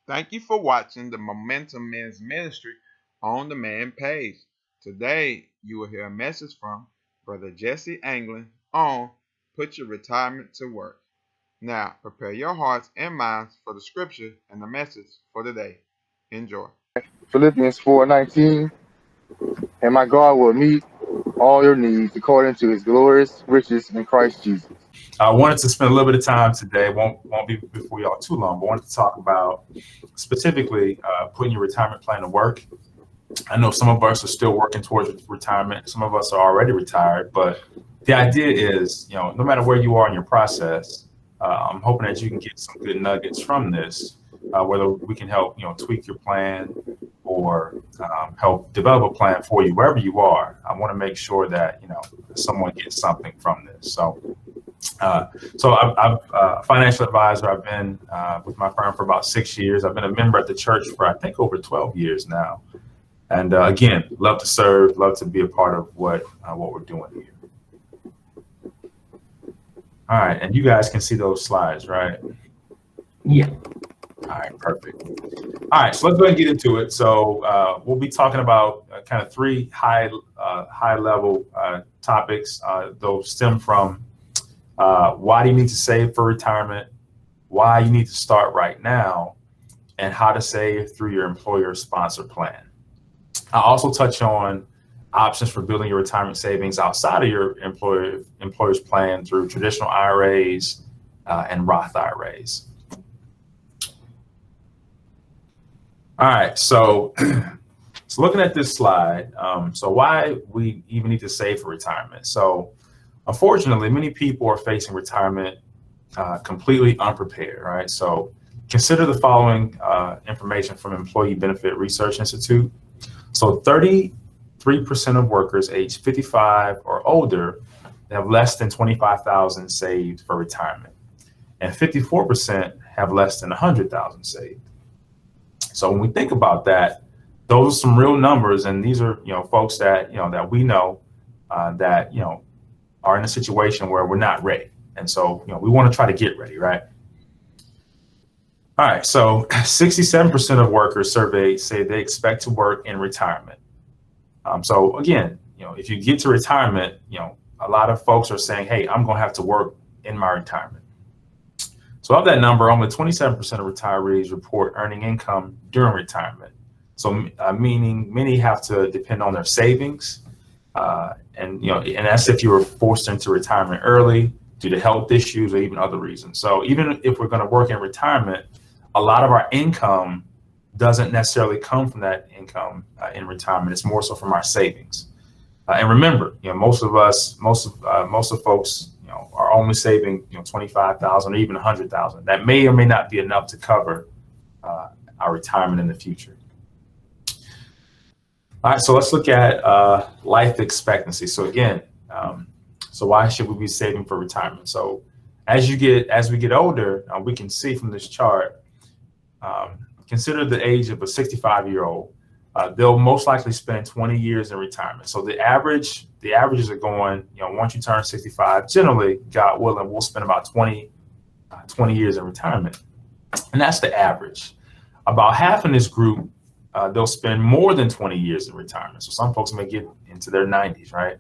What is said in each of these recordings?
Thank you for watching the Momentum Men's Ministry on demand page. Today, you will hear a message from Brother Jesse Anglin on Put Your Retirement to Work. Now, prepare your hearts and minds for the scripture and the message for today. Enjoy. Philippians 4:19, and my God will meet all your needs according to his glorious riches in Christ Jesus. I wanted to spend a little bit of time today. Won't be before y'all too long, but I wanted to talk about specifically putting your retirement plan to work. I know some of us are still working towards retirement. Some of us are already retired, but the idea is, no matter where you are in your process, I'm hoping that you can get some good nuggets from this, whether we can help, tweak your plan or help develop a plan for you wherever you are. I want to make sure that, someone gets something from this. So I'm a financial advisor. I've been with my firm for about 6 years. I've been a member at the church for, I think, over 12 years now. And again, love to serve, love to be a part of what we're doing here. All right, and you guys can see those slides, right? Yeah. All right, perfect. All right, so let's go ahead and get into it. So we'll be talking about kind of three high level topics. Those stem from why do you need to save for retirement, why you need to start right now, and how to save through your employer sponsor plan. I'll also touch on options for building your retirement savings outside of your employer's plan through traditional IRAs and Roth IRAs. All right, so looking at this slide, so why we even need to save for retirement. So unfortunately, many people are facing retirement completely unprepared, right? So consider the following information from Employee Benefit Research Institute. So 33% of workers aged 55 or older have less than 25,000 saved for retirement, and 54% have less than 100,000 saved. So when we think about that, those are some real numbers, and these are folks that that we know that are in a situation where we're not ready, and so we want to try to get ready, right? All right, so 67% of workers surveyed say they expect to work in retirement. So again, if you get to retirement, a lot of folks are saying, hey, I'm going to have to work in my retirement. So of that number, only 27% of retirees report earning income during retirement. So meaning many have to depend on their savings, and that's if you were forced into retirement early due to health issues or even other reasons. So even if we're going to work in retirement, a lot of our income doesn't necessarily come from that income in retirement. It's more so from our savings. And remember, most of folks, are only saving 25,000 or even 100,000. That may or may not be enough to cover our retirement in the future. All right, so let's look at life expectancy. So again, so why should we be saving for retirement? So as we get older, we can see from this chart. Consider the age of a 65-year-old. They'll most likely spend 20 years in retirement. So the averages are going, once you turn 65, generally, God willing, we'll spend about 20 years in retirement. And that's the average. About half in this group, they'll spend more than 20 years in retirement. So some folks may get into their 90s, right?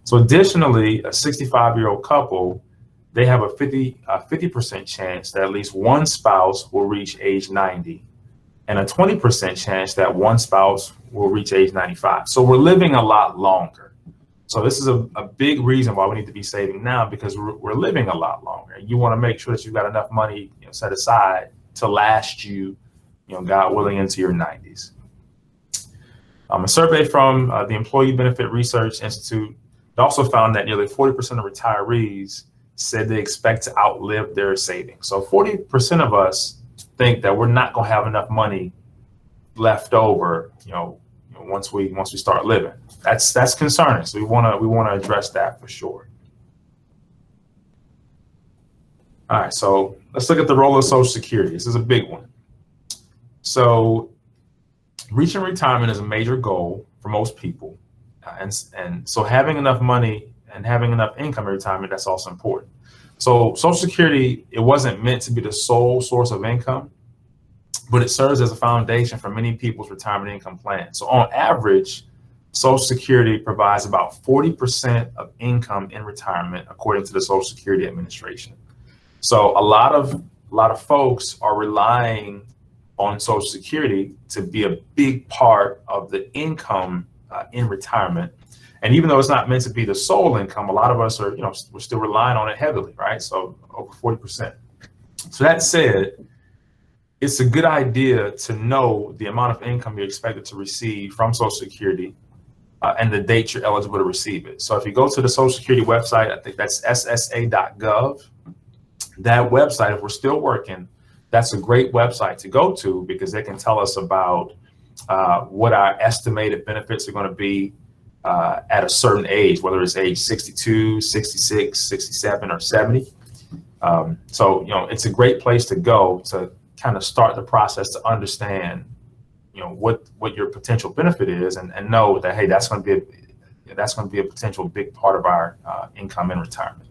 So additionally, a 65-year-old couple, they have a 50% chance that at least one spouse will reach age 90, and a 20% chance that one spouse will reach age 95. So we're living a lot longer. So this is a big reason why we need to be saving now, because we're living a lot longer. You want to make sure that you've got enough money set aside to last you, God willing, into your 90s. A survey from the Employee Benefit Research Institute also found that nearly 40% of retirees said they expect to outlive their savings. So 40% of us think that we're not going to have enough money left over, once we start living. That's concerning. So we want to address that for sure. All right, so let's look at the role of Social Security. This is a big one. So reaching retirement is a major goal for most people, and so having enough money and having enough income in retirement, that's also important. So Social Security, it wasn't meant to be the sole source of income, but it serves as a foundation for many people's retirement income plans. So on average, Social Security provides about 40% of income in retirement, according to the Social Security Administration. So a lot of folks are relying on Social Security to be a big part of the income in retirement. And even though it's not meant to be the sole income, a lot of us are, we're still relying on it heavily, right? So over 40%. So that said, it's a good idea to know the amount of income you're expected to receive from Social Security and the date you're eligible to receive it. So if you go to the Social Security website, I think that's ssa.gov. That website, if we're still working, that's a great website to go to because they can tell us about what our estimated benefits are going to be at a certain age, whether it's age 62, 66, 67, or 70. So, it's a great place to go to kind of start the process to understand, what your potential benefit is and know that, hey, that's going to be a potential big part of our income in retirement.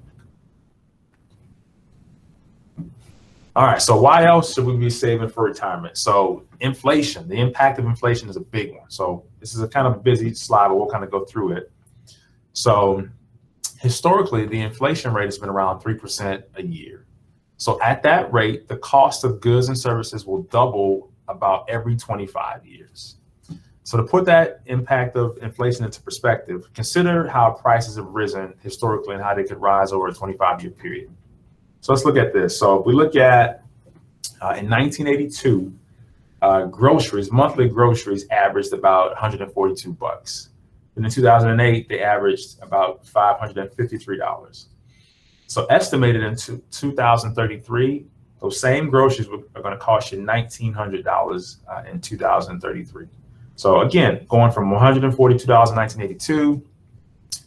All right, so why else should we be saving for retirement? So inflation, the impact of inflation is a big one. So this is a kind of busy slide, but we'll kind of go through it. So historically, the inflation rate has been around 3% a year. So at that rate, the cost of goods and services will double about every 25 years. So to put that impact of inflation into perspective, consider how prices have risen historically and how they could rise over a 25-year period. So let's look at this. So if we look at in 1982, monthly groceries averaged about 142 bucks. And in 2008, they averaged about $553. So estimated in 2033, those same groceries are going to cost you $1,900 in 2033. So again, going from $142 in 1982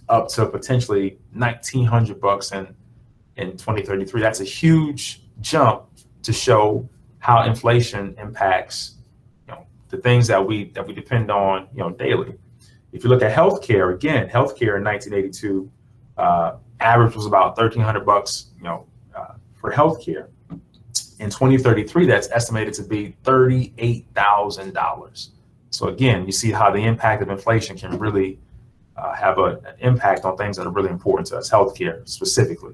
up to potentially $1,900 in 2033. That's a huge jump to show how inflation impacts, the things that we depend on, daily. If you look at healthcare, again, healthcare in 1982, average was about $1,300, for healthcare. In 2033, that's estimated to be $38,000. So again, you see how the impact of inflation can really have an impact on things that are really important to us, healthcare specifically.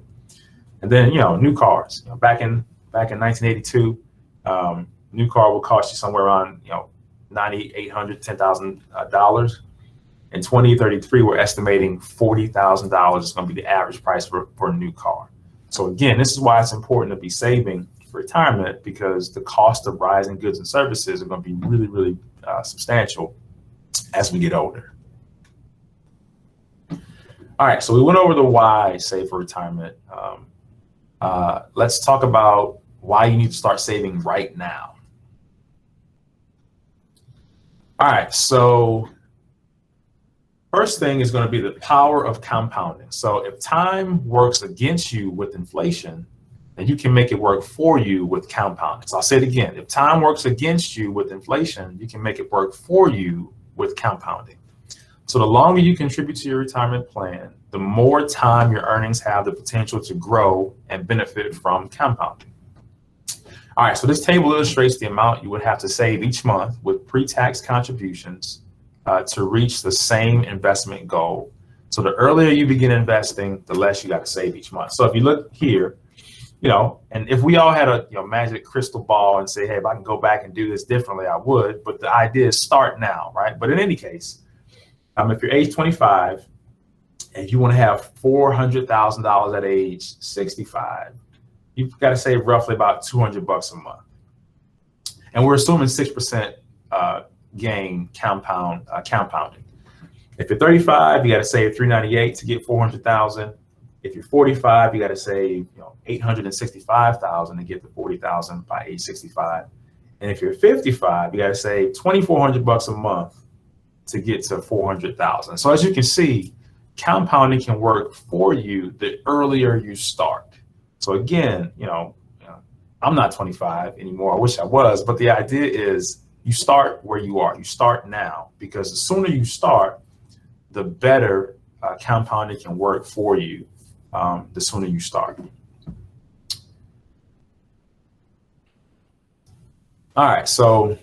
And then, new cars. Back in 1982, new car will cost you somewhere around, $9,800, $10,000. In 2033, we're estimating $40,000 is going to be the average price for a new car. So again, this is why it's important to be saving for retirement, because the cost of rising goods and services are going to be really, really substantial as we get older. All right, so we went over the why save for retirement. Let's talk about why you need to start saving right now. All right, so first thing is going to be the power of compounding. So if time works against you with inflation, then you can make it work for you with compounding. So I'll say it again. If time works against you with inflation, you can make it work for you with compounding. So the longer you contribute to your retirement plan, the more time your earnings have the potential to grow and benefit from compounding. All right, so this table illustrates the amount you would have to save each month with pre-tax contributions to reach the same investment goal. So the earlier you begin investing, the less you got to save each month. So if you look here, and if we all had a magic crystal ball and say, hey, if I can go back and do this differently, I would. But the idea is start now, right? But in any case, if you're age 25 and you want to have $400,000 at age 65, you've got to save roughly about $200 a month. And we're assuming 6% gain compounding. If you're 35, you got to save $398 to get $400,000. If you're 45, you got to save $865,000 to get to $40,000 by age 65. And if you're 55, you got to save $2,400 a month to get to $400,000. So as you can see, compounding can work for you the earlier you start. So again, I'm not 25 anymore. I wish I was, but the idea is you start where you are. You start now, because the sooner you start, the better compounding can work for you. The sooner you start. All right, so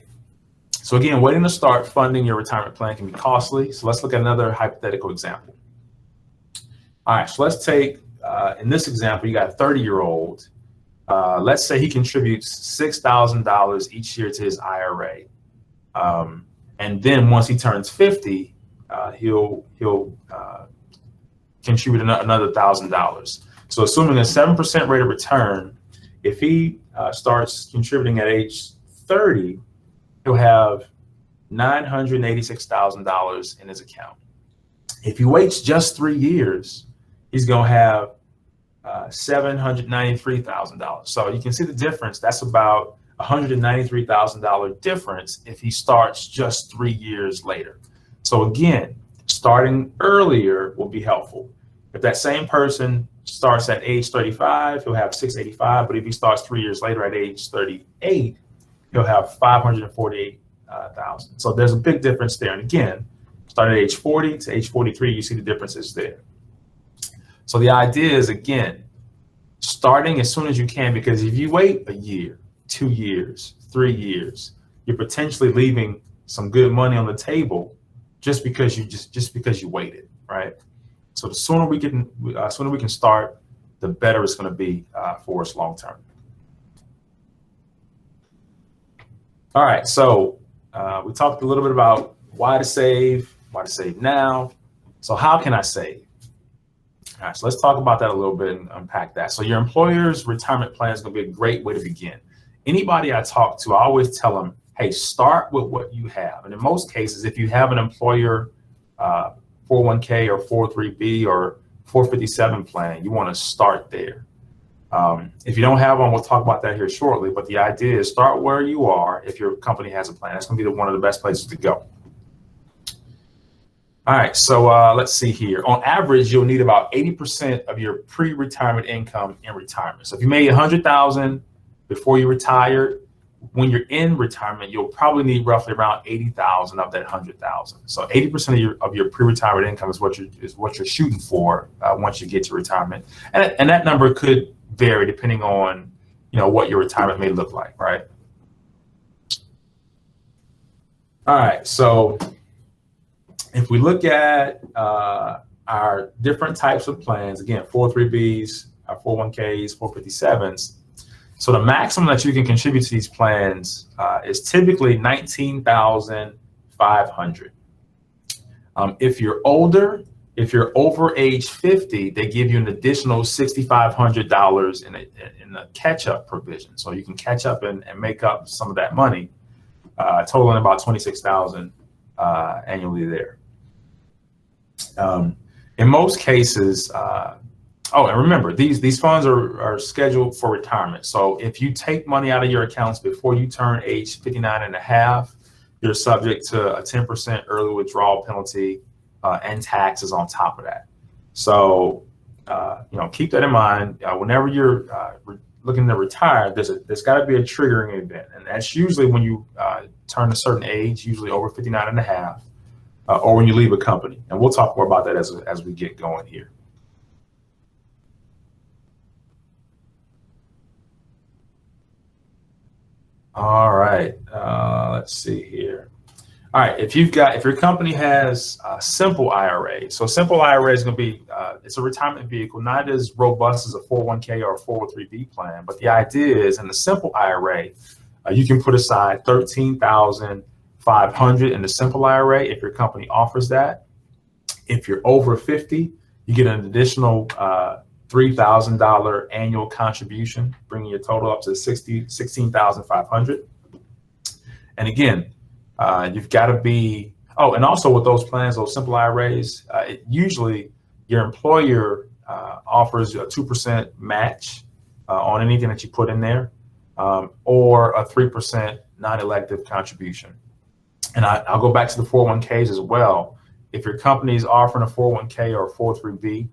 again, waiting to start funding your retirement plan can be costly. So let's look at another hypothetical example. All right, so let's take, in this example, you got a 30-year-old. Let's say he contributes $6,000 each year to his IRA. And then once he turns 50, he'll contribute another $1,000. So assuming a 7% rate of return, if he starts contributing at age 30, he'll have $986,000 in his account. If he waits just 3 years, he's going to have $793,000. So you can see the difference. That's about $193,000 difference if he starts just 3 years later. So again, starting earlier will be helpful. If that same person starts at age 35, he'll have $685. But if he starts 3 years later at age 38, he'll have $548,000. So there's a big difference there. And again, starting at age 40 to age 43, you see the differences there. So the idea is, again, starting as soon as you can, because if you wait a year, 2 years, 3 years, you're potentially leaving some good money on the table just because you waited, right? So the sooner we can start, the better it's going to be for us long term. All right, so we talked a little bit about why to save now. So how can I save? All right, so let's talk about that a little bit and unpack that. So your employer's retirement plan is going to be a great way to begin. Anybody I talk to, I always tell them, hey, start with what you have. And in most cases, if you have an employer 401k or 403b or 457 plan, you want to start there. If you don't have one, we'll talk about that here shortly. But the idea is start where you are. If your company has a plan, that's going to be one of the best places to go. All right, so let's see here. On average, you'll need about 80% of your pre-retirement income in retirement. So if you made $100,000 before you retired, when you're in retirement, you'll probably need roughly around 80,000 of that 100,000. So 80% of your pre-retirement income is what you're shooting for once you get to retirement, and that number could vary depending on what your retirement may look like, right? All right, so if we look at our different types of plans, again, 403bs, 401ks, 457s. So the maximum that you can contribute to these plans is typically $19,500. If you're older, if you're over age 50, they give you an additional $6,500 in a catch-up provision. So you can catch up and make up some of that money, totaling about $26,000 annually there. In most cases, oh, and remember, these funds are scheduled for retirement. So if you take money out of your accounts before you turn age 59 and a half, you're subject to a 10% early withdrawal penalty and taxes on top of that. So, keep that in mind. Whenever you're looking to retire, there's got to be a triggering event. And that's usually when you turn a certain age, usually over 59 and a half, or when you leave a company. And we'll talk more about that as we get going here. All right, let's see here. All right, if your company has a simple IRA, so simple IRA is going to be, it's a retirement vehicle, not as robust as a 401k or a 403b plan, but the idea is in the simple IRA, you can put aside $13,500 in the simple IRA if your company offers that. If you're over 50, you get an additional $3,000 annual contribution, bringing your total up to $16,500. And again, you've got to be, and also with those plans, those simple IRAs, usually your employer offers a 2% match on anything that you put in there, or a 3% non-elective contribution. And I'll go back to the 401ks as well. If your company is offering a 401k or a 403b,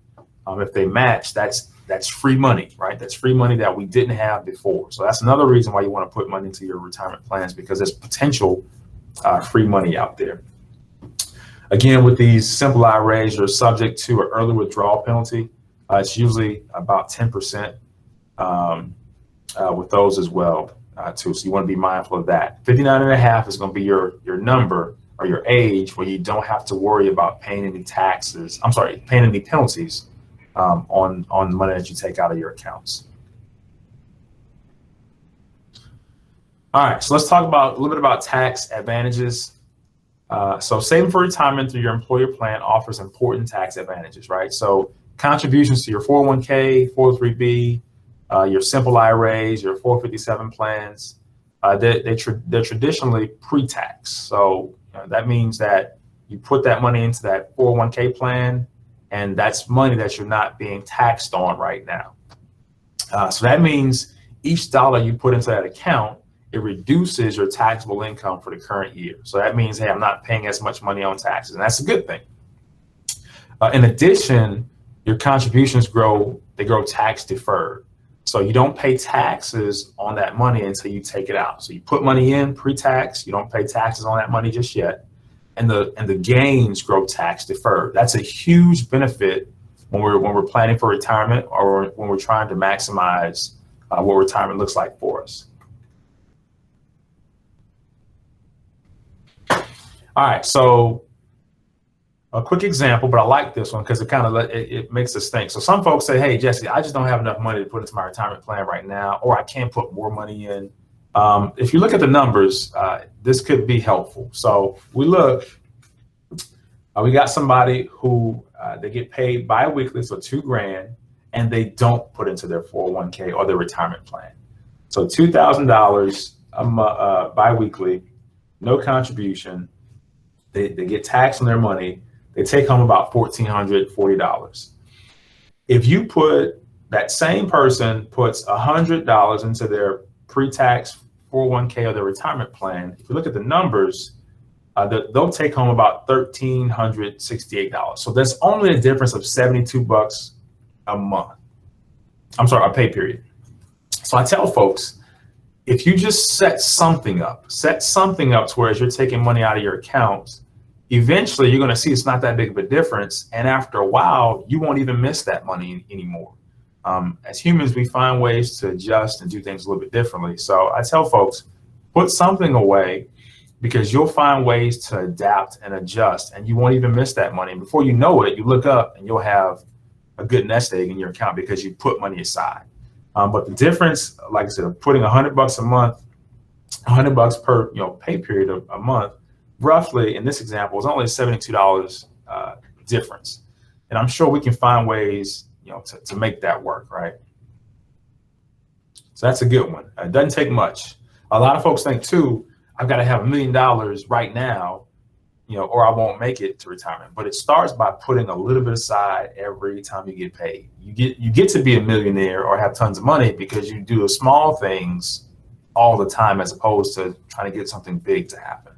if they match, that's free money, right? That's free money that we didn't have before. So that's another reason why you want to put money into your retirement plans, because there's potential free money out there. Again, with these simple IRAs, you're subject to an early withdrawal penalty. It's usually about 10% with those as well. too. So you want to be mindful of that. 59 and a half is going to be your number or your age where you don't have to worry about paying any taxes. I'm sorry, paying any penalties on the money that you take out of your accounts. All right, so let's talk about a little bit about tax advantages. So saving for retirement through your employer plan offers important tax advantages, right? So contributions to your 401k, 403b, your simple IRAs, your 457 plans, they're traditionally pre-tax. So that means that you put that money into that 401k plan, and that's money that you're not being taxed on right now. So that means each dollar you put into that account, it reduces your taxable income for the current year. So that means, hey, I'm not paying as much money on taxes, and that's a good thing. In addition, your contributions grow tax deferred. So you don't pay taxes on that money until you take it out. So you put money in pre-tax, you don't pay taxes on that money just yet. And the gains grow tax deferred. That's a huge benefit when we're planning for retirement or when we're trying to maximize what retirement looks like for us. All right, so a quick example, but I like this one because it makes us think. So some folks say, hey, Jesse, I just don't have enough money to put into my retirement plan right now, or I can't put more money in. If you look at the numbers, this could be helpful. So we got somebody who they get paid bi-weekly, so $2,000, and they don't put into their 401k or their retirement plan. So $2,000 bi-weekly, no contribution. They get taxed on their money. They take home about $1,440. If you put that same person puts $100 into their pre-tax 401k or their retirement plan, if you look at the numbers, they'll take home about $1,368. So there's only a difference of $72 a month. I'm sorry, a pay period. So I tell folks, if you just set something up to where as you're taking money out of your account, eventually you're going to see it's not that big of a difference. And after a while, you won't even miss that money anymore. As humans, we find ways to adjust and do things a little bit differently. So I tell folks, put something away because you'll find ways to adapt and adjust and you won't even miss that money. And before you know it, you look up and you'll have a good nest egg in your account because you put money aside. But the difference, like I said, putting $100 a month, $100 per pay period of a month, roughly in this example, is only $72 difference. And I'm sure we can find ways to make that work, right? So that's a good one. It doesn't take much. A lot of folks think too, I've got to have $1 million right now, or I won't make it to retirement. But it starts by putting a little bit aside every time you get paid. You get to be a millionaire or have tons of money because you do the small things all the time as opposed to trying to get something big to happen.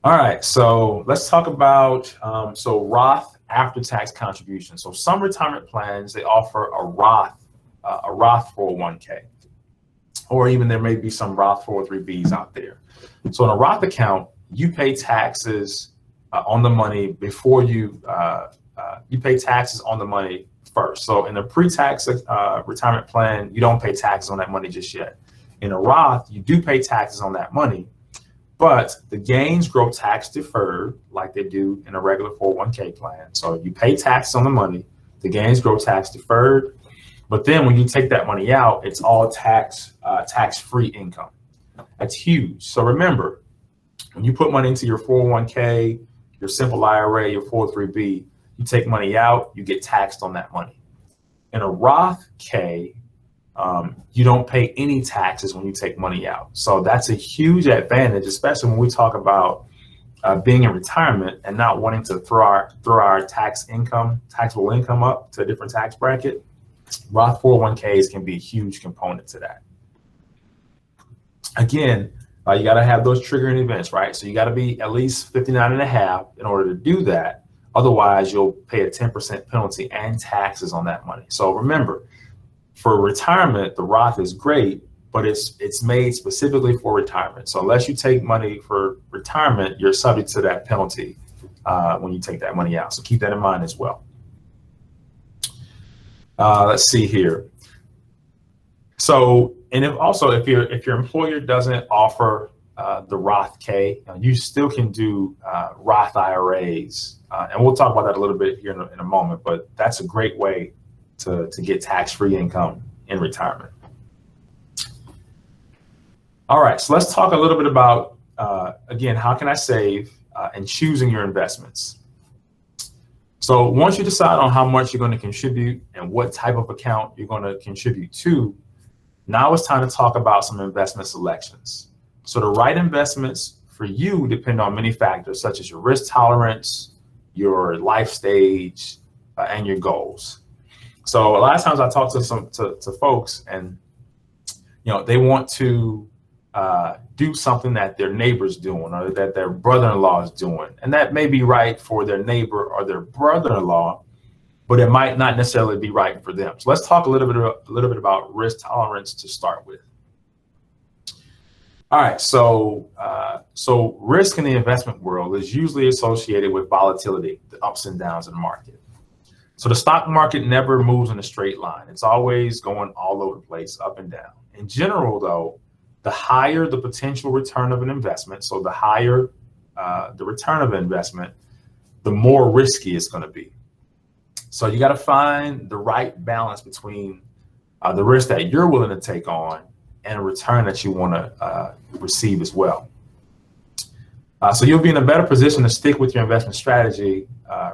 All right, so let's talk about Roth after-tax contributions. So some retirement plans, they offer a Roth 401k, or even there may be some Roth 403bs out there. So in a Roth account, you pay taxes on the money before you pay taxes on the money first. So in a pre-tax retirement plan, you don't pay taxes on that money just yet. In a Roth, you do pay taxes on that money, but the gains grow tax deferred like they do in a regular 401k plan. So you pay taxes on the money, the gains grow tax deferred, but then when you take that money out, it's all tax-free income. That's huge. So remember, when you put money into your 401k, your simple IRA, your 403b, you take money out, you get taxed on that money. In a Roth K, you don't pay any taxes when you take money out. So that's a huge advantage, especially when we talk about being in retirement and not wanting to throw our taxable income up to a different tax bracket. Roth 401ks can be a huge component to that. Again, you got to have those triggering events, right? So you got to be at least 59 and a half in order to do that. Otherwise, you'll pay a 10% penalty and taxes on that money. So remember, for retirement, the Roth is great, but it's made specifically for retirement. So unless you take money for retirement, you're subject to that penalty when you take that money out. So keep that in mind as well. Let's see here. So, and if your employer doesn't offer the Roth K, you still can do Roth IRAs, and we'll talk about that a little bit here in a moment. But that's a great way to get tax-free income in retirement. All right, so let's talk a little bit about again, how can I save and choosing your investments. So once you decide on how much you're going to contribute and what type of account you're going to contribute to, now it's time to talk about some investment selections. So the right investments for you depend on many factors, such as your risk tolerance, your life stage, and your goals. So a lot of times I talk to folks, and they want to do something that their neighbor's doing or that their brother-in-law is doing, and that may be right for their neighbor or their brother-in-law, but it might not necessarily be right for them. So let's talk a little bit about risk tolerance to start with. All right, so risk in the investment world is usually associated with volatility, the ups and downs in the market. So the stock market never moves in a straight line. It's always going all over the place, up and down. In general, though, the higher the potential return of an investment, so the higher the return of an investment, the more risky it's going to be. So you got to find the right balance between the risk that you're willing to take on and a return that you want to receive as well. So you'll be in a better position to stick with your investment strategy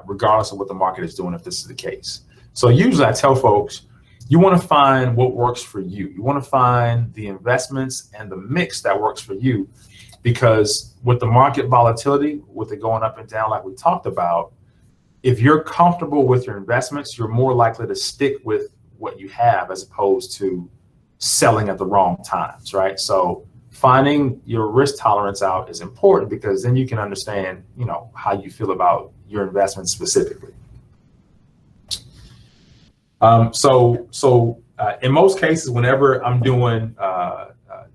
regardless of what the market is doing, if this is the case. So usually I tell folks, you want to find what works for you. You want to find the investments and the mix that works for you, because with the market volatility, with it going up and down like we talked about, if you're comfortable with your investments, you're more likely to stick with what you have as opposed to selling at the wrong times, right? So finding your risk tolerance out is important, because then you can understand, how you feel about your investments specifically. In most cases, whenever I'm doing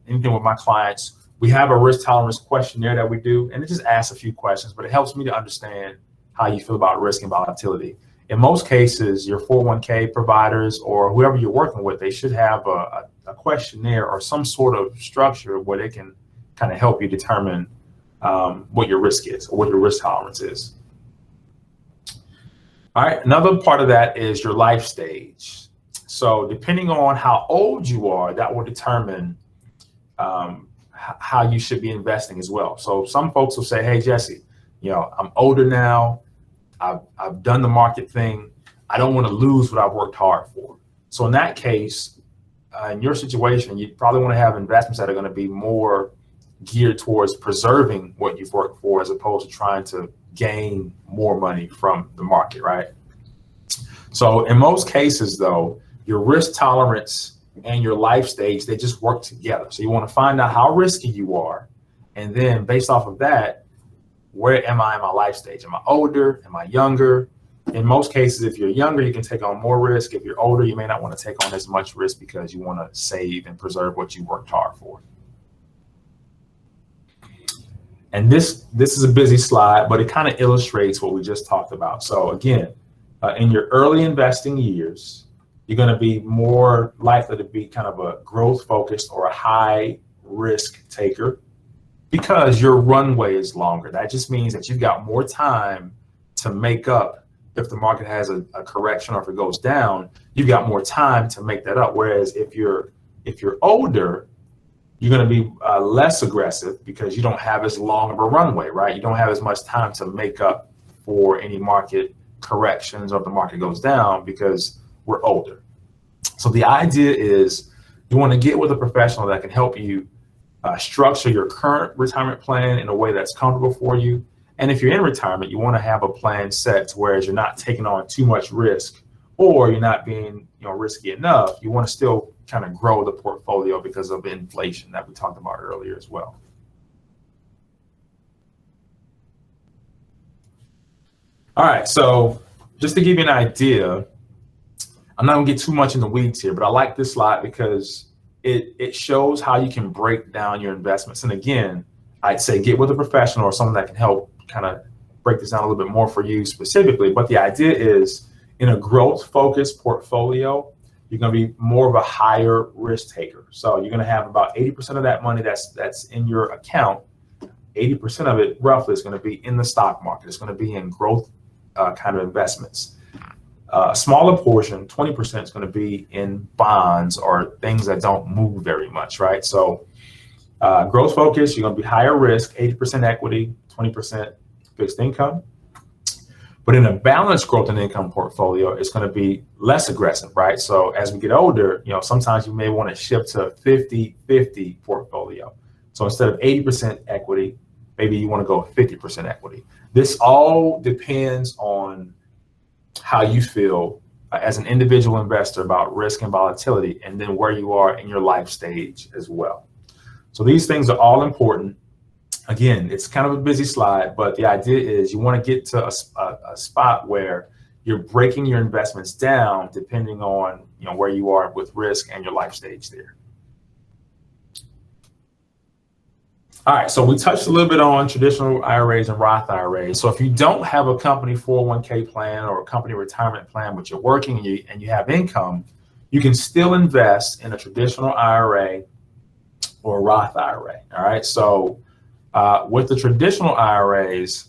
anything with my clients, we have a risk tolerance questionnaire that we do, and it just asks a few questions, but it helps me to understand how you feel about risk and volatility. In most cases, your 401k providers or whoever you're working with, they should have a questionnaire or some sort of structure where they can kind of help you determine what your risk is or what your risk tolerance is. All right, another part of that is your life stage. So depending on how old you are, that will determine how you should be investing as well. So some folks will say, hey, Jesse, I'm older now. I've done the market thing. I don't want to lose what I've worked hard for. So in that case, in your situation, you probably want to have investments that are going to be more geared towards preserving what you've worked for, as opposed to trying to gain more money from the market, right? So in most cases, though, your risk tolerance and your life stage, they just work together. So you want to find out how risky you are, and then based off of that, where am I in my life stage? Am I older? Am I younger? In most cases, if you're younger, you can take on more risk. If you're older, you may not want to take on as much risk because you want to save and preserve what you worked hard for. And this is a busy slide, but it kind of illustrates what we just talked about. So again, in your early investing years, you're going to be more likely to be kind of a growth focused or a high risk taker, because your runway is longer. That just means that you've got more time to make up if the market has a correction, or if it goes down, you've got more time to make that up. Whereas if you're older, you're going to be less aggressive because you don't have as long of a runway, right? You don't have as much time to make up for any market corrections, or if the market goes down, because we're older. So the idea is you want to get with a professional that can help you structure your current retirement plan in a way that's comfortable for you. And if you're in retirement, you want to have a plan set to whereas you're not taking on too much risk, or you're not being risky enough. You want to still kind of grow the portfolio because of inflation that we talked about earlier as well. All right, so just to give you an idea, I'm not gonna get too much in the weeds here, but I like this slide because it shows how you can break down your investments. And again, I'd say get with a professional or someone that can help kind of break this down a little bit more for you specifically. But the idea is, in a growth focused portfolio, you're going to be more of a higher risk taker. So you're going to have about 80% of that money that's in your account. 80% of it roughly is going to be in the stock market. It's going to be in growth kind of investments. A smaller portion, 20%, is going to be in bonds or things that don't move very much, right? So growth focus, you're going to be higher risk, 80% equity, 20% fixed income. But in a balanced growth and income portfolio, it's going to be less aggressive, right? So as we get older, sometimes you may want to shift to a 50-50 portfolio. So instead of 80% equity, maybe you want to go 50% equity. This all depends on how you feel as an individual investor about risk and volatility, and then where you are in your life stage as well. So these things are all important. Again, it's kind of a busy slide, but the idea is you want to get to a spot where you're breaking your investments down depending on where you are with risk and your life stage there. All right, so we touched a little bit on traditional IRAs and Roth IRAs. So if you don't have a company 401k plan or a company retirement plan, but you're working and you have income, you can still invest in a traditional IRA or a Roth IRA. All right, so with the traditional IRAs,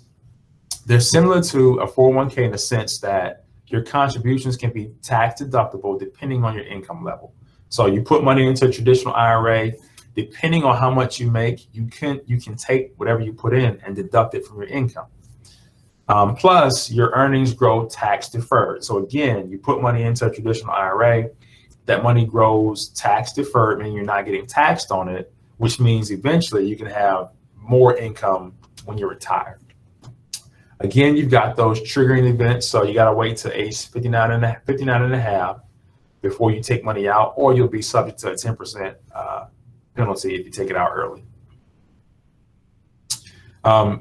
they're similar to a 401k in the sense that your contributions can be tax deductible depending on your income level. So you put money into a traditional IRA. Depending on how much you make, you can take whatever you put in and deduct it from your income. Plus, your earnings grow tax deferred. So again, you put money into a traditional IRA, that money grows tax deferred, meaning you're not getting taxed on it, which means eventually you can have more income when you're retired. Again, you've got those triggering events, so you got to wait to age 59 and a half before you take money out, or you'll be subject to a 10% penalty if you take it out early.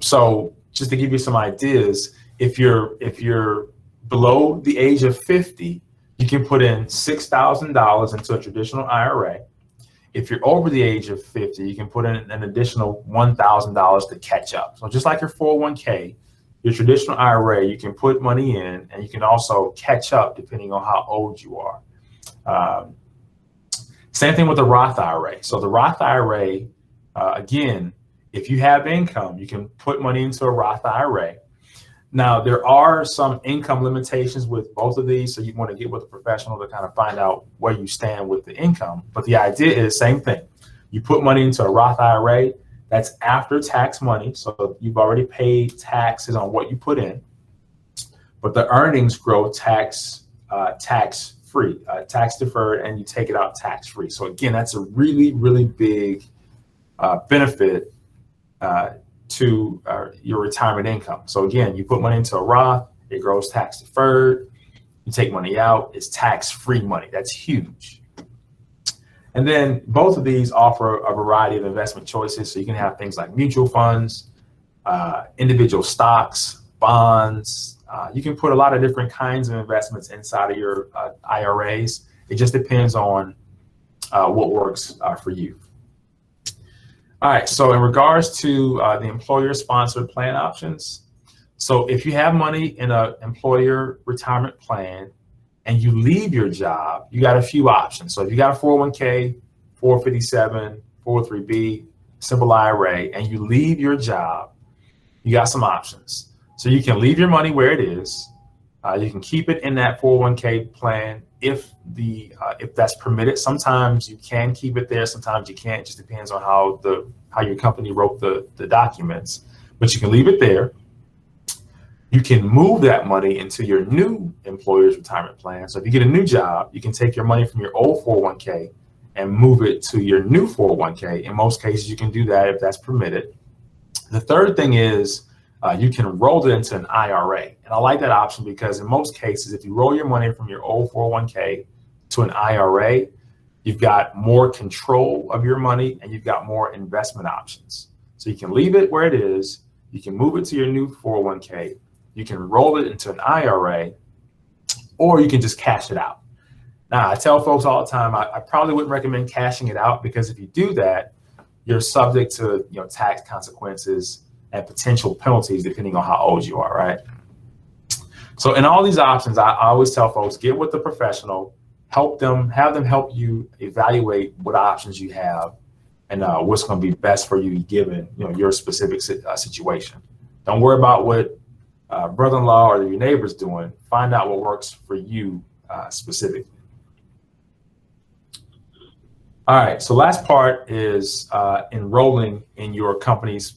So just to give you some ideas, if you're below the age of 50, you can put in $6,000 into a traditional IRA. If you're over the age of 50, you can put in an additional $1,000 to catch up. So just like your 401k, your traditional IRA, you can put money in and you can also catch up depending on how old you are. Same thing with the Roth IRA. So the Roth IRA, again, if you have income, you can put money into a Roth IRA. Now, there are some income limitations with both of these, so you want to get with a professional to kind of find out where you stand with the income. But the idea is same thing. You put money into a Roth IRA, that's after tax money, so you've already paid taxes on what you put in, but the earnings grow tax-free, tax deferred, and you take it out tax-free. So again, that's a really, really big benefit to your retirement income. So again, you put money into a Roth, it grows tax deferred. You take money out, it's tax-free money. That's huge. And then both of these offer a variety of investment choices. So you can have things like mutual funds, individual stocks, bonds. You can put a lot of different kinds of investments inside of your IRAs. It just depends on what works for you. All right, so in regards to the employer-sponsored plan options, so if you have money in an employer retirement plan and you leave your job, you got a few options. So if you got a 401k, 457, 403b, simple IRA, and you leave your job, you got some options. So you can leave your money where it is. You can keep it in that 401k plan if that's permitted. Sometimes you can keep it there, sometimes you can't. It just depends on how your company wrote the documents. But you can leave it there. You can move that money into your new employer's retirement plan. So if you get a new job, you can take your money from your old 401k and move it to your new 401k. In most cases, you can do that if that's permitted. The third thing is you can roll it into an IRA. And I like that option because in most cases, if you roll your money from your old 401k to an IRA, you've got more control of your money and you've got more investment options. So you can leave it where it is. You can move it to your new 401k. You can roll it into an IRA, or you can just cash it out. Now, I tell folks all the time, I probably wouldn't recommend cashing it out because if you do that, you're subject to tax consequences and potential penalties depending on how old you are, right? So in all these options, I always tell folks, get with the professional, have them help you evaluate what options you have and what's going to be best for you given your specific situation. Don't worry about what brother-in-law or your neighbor's doing. Find out what works for you specifically. All right. So last part is enrolling in your company's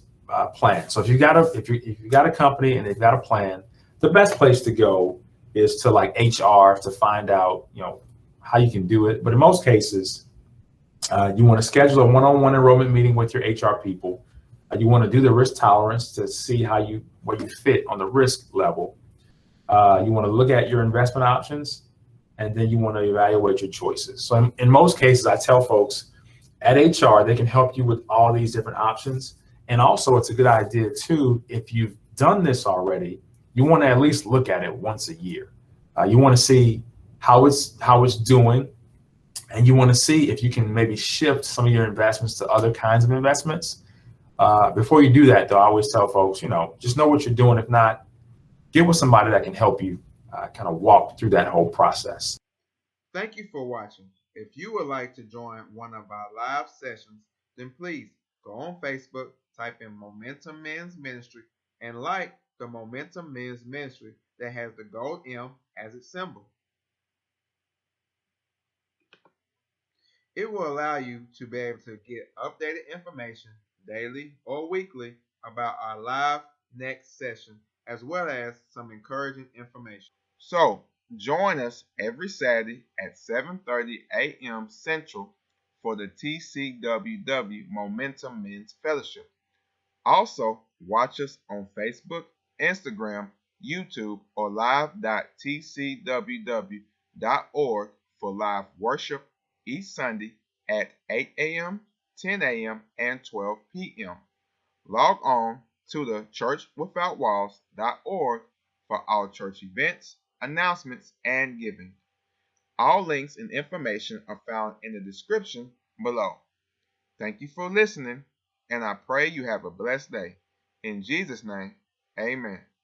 plan. So if you got a company and they've got a plan, the best place to go is to like HR to find out how you can do it. But in most cases, you want to schedule a one-on-one enrollment meeting with your HR people. You want to do the risk tolerance to see where you fit on the risk level. You want to look at your investment options, and then you want to evaluate your choices. So in most cases, I tell folks at HR, they can help you with all these different options. And also, it's a good idea too, if you've done this already, you want to at least look at it once a year. You want to see how it's doing, and you want to see if you can maybe shift some of your investments to other kinds of investments. Before you do that, though, I always tell folks, just know what you're doing. If not, get with somebody that can help you kind of walk through that whole process. Thank you for watching. If you would like to join one of our live sessions, then please go on Facebook, type in Momentum Men's Ministry, and like the Momentum Men's Ministry that has the gold M as its symbol. It will allow you to be able to get updated information daily or weekly about our live next session, as well as some encouraging information. So, join us every Saturday at 7:30 a.m. Central for the TCWW Momentum Men's Fellowship. Also, watch us on Facebook, Instagram, YouTube, or live.tcww.org for live worship each Sunday at 8 a.m., 10 a.m., and 12 p.m. Log on to the churchwithoutwalls.org for all church events, announcements, and giving. All links and information are found in the description below. Thank you for listening, and I pray you have a blessed day. In Jesus' name, amen.